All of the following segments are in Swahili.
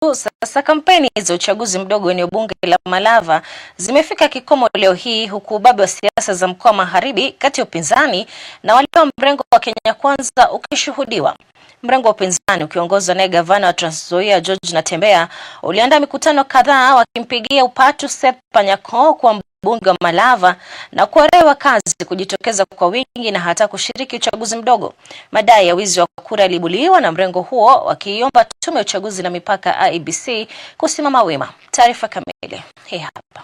Sasa kampeni za uchaguzi mdogo eneo bunge la Malava zimefika kikomo leo hii, huku ubabe wa siasa za mkoa Magharibi kati ya upinzani na wale wa mrengo wa Kenya Kwanza ukishuhudiwa. Mrengo wa upinzani ukiongozwa na gavana wa Trans Nzoia George Natembeya uliandaa mikutano kadhaa wakimpigia upatu Seth Panyako kwa mbunge wa Malava na kuwarai wakazi kujitokeza kwa wingi na hata kushiriki uchaguzi mdogo. Madai ya wizi wa kura yalibuliwa na mrengo huo, wakiomba tume ya uchaguzi na mipaka IEBC kusimama wima. Taarifa kamili hii hapa.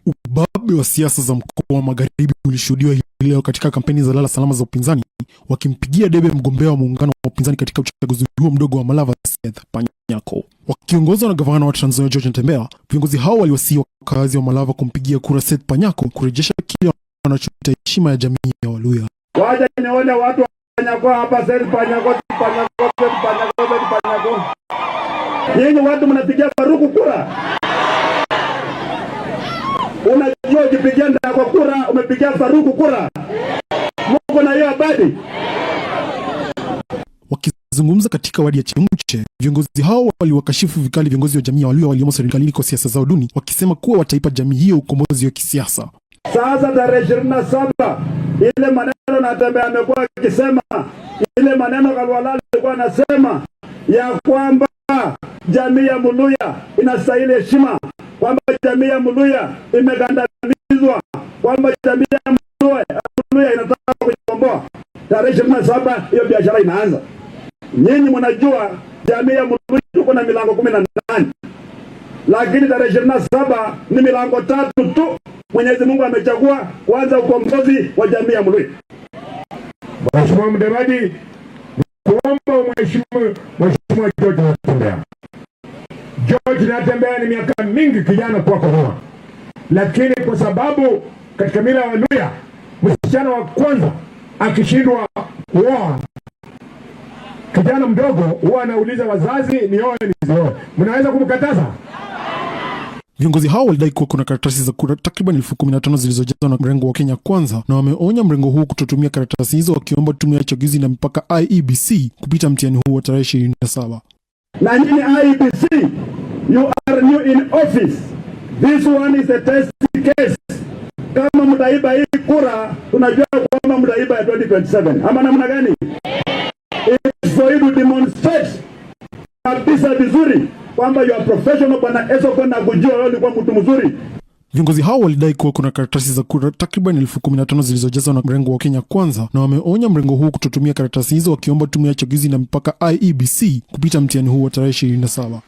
Ubabe wa siasa za mkoa wa Magharibi ulishuhudiwa hii leo katika kampeni za lala salama za upinzani, wakimpigia debe mgombea wa muungano wa upinzani katika uchaguzi huo mdogo wa Malava Seth Panyako. Wakiongozwa na gavana wa Trans Nzoia George Natembeya, viongozi hao waliwasihi wakazi wa Malava kumpigia kura Seth Panyako kurejesha kile wanachoita heshima ya jamii ya Waluya. Waje nione watu wa Panyako hapa. Seth Panyako. Nyinyi watu mnapigia Faruku kura. Unajua ukipigia Ndako kura, umepigia Faruku kura. Mungu na hiyo habari. Wakizungumza katika wadi ya Chemuche, viongozi hao waliwakashifu vikali viongozi wa jamii ya Waluya waliomo serikalini kwa siasa zao duni, wakisema kuwa wataipa jamii hiyo ukombozi wa kisiasa. Sasa tarehe 27 ile maneno Natembeya amekuwa akisema, ile maneno Kalwala alikuwa anasema ya kwamba jamii ya Muluya inastahili heshima, kwamba jamii ya Muluya imegandamizwa, kwamba jamii ya Muluya inataka kujikomboa. Tarehe 27 hiyo biashara inaanza. Nyinyi mnajua jamii ya Muluya tuko na milango 18. Lakini tarehe 27 ni milango 3 tu Mwenyezi Mungu amechagua kuanza ukombozi wa jamii ya Muluya. Mheshimiwa Mdavadi, kuomba Mheshimiwa George Natembeya. George Natembeya ni miaka mingi kijana kwa kuoa. Lakini kwa sababu katika mila ya Waluya, msichana wa kwanza akishindwa kuoa, kijana mdogo huwa anauliza wazazi, nioe nisioe. Mnaweza kumkataza? Viongozi hao walidai kuwa kuna karatasi za kura takriban 15,000 zilizojazwa na mrengo wa Kenya Kwanza, na wameonya mrengo huu kutotumia karatasi hizo, wakiomba tume ya uchaguzi na mipaka IEBC kupita mtihani huu wa tarehe 27. Na nyinyi IEBC, you are new in office. This one is a test case. Kama mtaiba hii kura, tunajua kwamba mtaiba ya 2027. Ama namna gani? It's for you to demonstrate kabisa vizuri kwamba you are professional. Bwana Esoko na kujua wewe ulikuwa mtu mzuri. Viongozi hao walidai kuwa kuna karatasi za kura takriban 15,000 zilizojazwa na mrengo wa Kenya Kwanza, na wameonya mrengo huu kutotumia karatasi hizo, wakiomba tume ya uchaguzi na mipaka IEBC kupita mtihani huu wa tarehe 27.